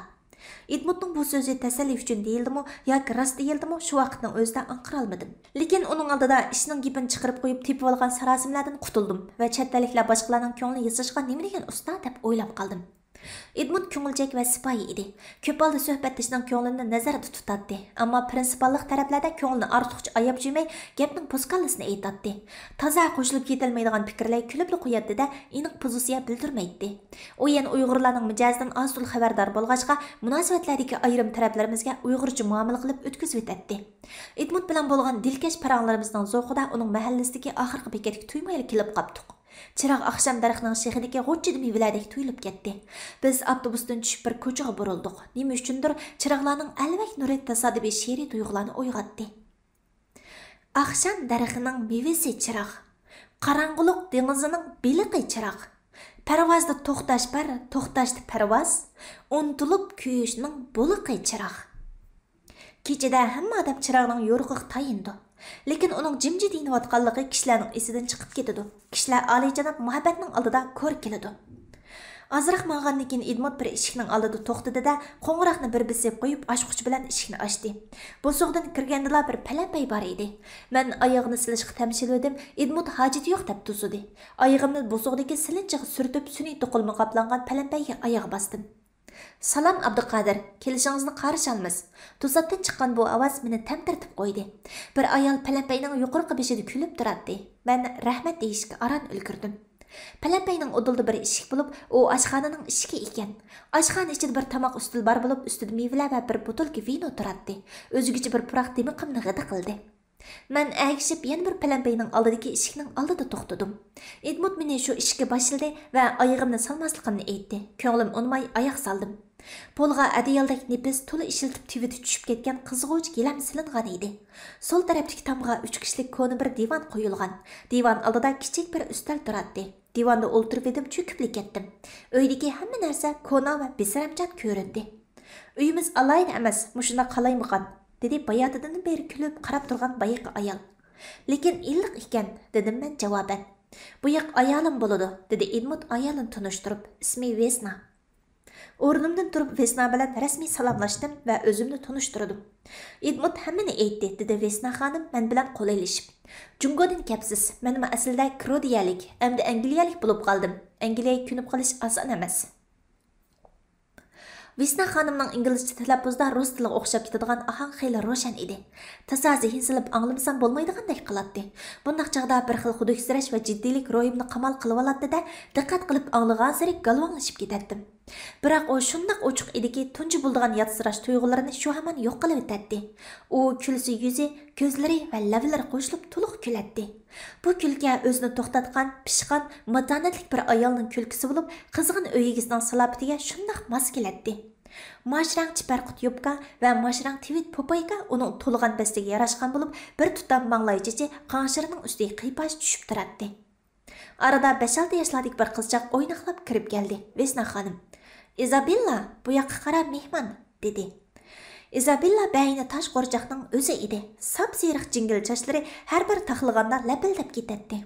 Edmundning bu so'zi tasalli uchun deyildimi yoki rost deyildimi, shu vaqtning o'zida anqira olmadim. Lekin uning oldida ishning gapini chiqarib qo'yib tepib olgan sarosimlardan qutuldim va chet elliklar boshqalarning ko'nglini yasashga nima degan usta deb o'ylab qoldim. Edmund ko'ngilchak va sipoyi edi. Ko'p holda suhbatlashishning ko'nglini nazarda tutadi, ammo prinsipallik taraflarda ko'nglini ortiqcha ayab jumay gapning poskallisini aytadi. Toza qo'shilib ketilmaydigan fikrlar kulib qo'yadi-da, aniq pozitsiya bildirmaydi. U yana Uyg'urlarning mijozidan asl xabardor bo'lg'achqa, munosabatlardagi ayrim taraflarimizga Uyg'urcha muomala qilib o'tkazib o'tadi. Edmund bilan bo'lgan dilkash paranglarimizning zo'qida uning mahallasidagi oxirgi bekatga tuymayli kelib qopdik. Chiroq oqshom daraxtning shexidagi g'o'chchida mevalardek tuyulib ketdi. Biz avtobusdan tushib bir ko'chaga burildik. Nima uchundir chiroqlarning alvak nuri tasodifiy she'riy tuyg'ularni uyg'otdi. Oqshom daraxtining mevasi chiroq, qorong'ulik dengizining beliqi chiroq. Parvozda to'xtash bar, to'xtashdi parvoz, untilib kuyishning bo'liqi chiroq. Kechada hamma odam chiroqning yo'rig'iga tayindi. Lekin uning jimjit yinayotganligi kishilarning esidan chiqib ketadi. Kishilar oliyjanob muhabbatning oldida ko'r keladi. Azroq ma'g'andan keyin Edmund bir eshikning oldida to'xtadi-da, qo'ng'iroqni bir bisib qo'yib, ochquch bilan eshikni ochdi. Bo'soqdan kirgandila bir palampay bor edi. Men oyog'ini silishga tamshildim. Edmund hojati yo'q deb tuzdi. Oyog'imni bo'soqdagi silinchiga surtib, sun'iy to'qilma qoplangan palampayga oyoq bosdim. Salam Abduqadir, kelishingizni qarshi olamiz. To'satdan chiqqan bu ovoz meni tamtirtib qo'ydi. Bir ayol palampayning yuqorqi beshida kulib turardi. Men rahmat deyishga aran ulgurdim. Palampayning o'dilda bir eshik bo'lib, u oshxonaning eshigi ekan. Oshxona ichida bir tomoq ustul bor bo'lib, ustida mevalar va bir butilka vino turardi. O'zigacha bir puroq demiqimni g'ida qildi. Men agishib yana bir palampayning oldidagi eshikning oldida to'xtadim. Edmund meni shu eshikka boshladi va oyog'imni solmasligimni aytdi. Ko'nglim unmay oyoq soldim. Polga adiyaldek nefis to'la ishiltib tiviti tushib ketgan qizg'uch gilam silingan edi. Sol tarafdagi tomga 3 kishilik ko'ni bir divan qo'yilgan. Divan oldida kichik bir ustal turardi. Divanda o'ltirib edim, cho'kib ketdim. Uydagi hamma narsa ko'na va besaramchan ko'rindi. Uyimiz alayda emas, mushunda qalaymigan, dedi bayotidan beri kulib qarab turgan bayiq ayol. Lekin illiq ekan, dedim men javoban. Bu yoq ayolim bo'ladi, dedi Edmund ayolini tanishtirib. Ismi Vesna. O'rnimdan turib Vesna bilan rasmiy salomlashdim va o'zimni tanishtirdim. Edmund hammani aytdi, dedi Vesna xonim men bilan qo'l elishib. Jungodan kapsiz, men aslida Krodiyalik, hamda Angliyalik bo'lib qoldim. Angliyaga ko'nib qolish oson emas. Vesna xonimning inglizcha talaffuzda rus tiliga o'xshab ketadigan ohang xeyli ro'shan edi. Taza zihin silib anglamasam bo'lmaydigandek qiladi. Bundaq chaqda bir xil xuduksirash va jiddiylik ro'yimni qamal qilib oladi-da, diqqat qilib anglagan sari galvonlashib ketdim. Biroq u shundoq ochiq ediki, tunji bo'ldigan yatsirash tuyg'ularini shu hamon yo'q qilib o'tadi. U kulsi yuzi, ko'zlari va lablari qo'shilib to'liq kuladi. Bu kulga o'zini to'xtatgan, pishqan, matonatlik bir ayolning kulkisi bo'lib, qizg'in o'yigisining salobatiga shundoq mos keladi. Mashrang chiparqut yubka va mashrang tivit popayga uning to'lg'an bastiga yarashgan bo'lib, bir tutam manglaychichi qanshirining ustiga qiypash tushib turadi. Arada 5-6 yoshlardagi bir qizchaq o'ynaqlab kirib keldi. Vesna xonim, "Izabella, bu yoqqa qara mehmon", dedi. Izabella bəyini taş qorcaqның özü idi. Sap-seriq jingil çaşları hər bir taxılğanda ləpildəp ketətdi.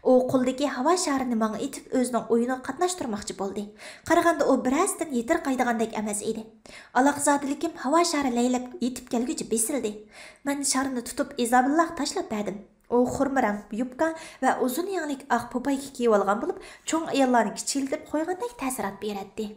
O qo'ldagi havo sharini manga etib o'zining o'yini qatnashtirmoqchi bo'ldi. Qaraganda o birasdan yetir qaydigandek emas edi. Aloqzodilikim havo shari laylab yetib kelguncha besildi. Men sharni tutib Izabellah tashlab berdim. O xurmarang yubka va uzun yanglik oq popayka kiyib olgan bo'lib, cho'ng ayollarni kichiltib qo'ygandek ta'sirot beradi.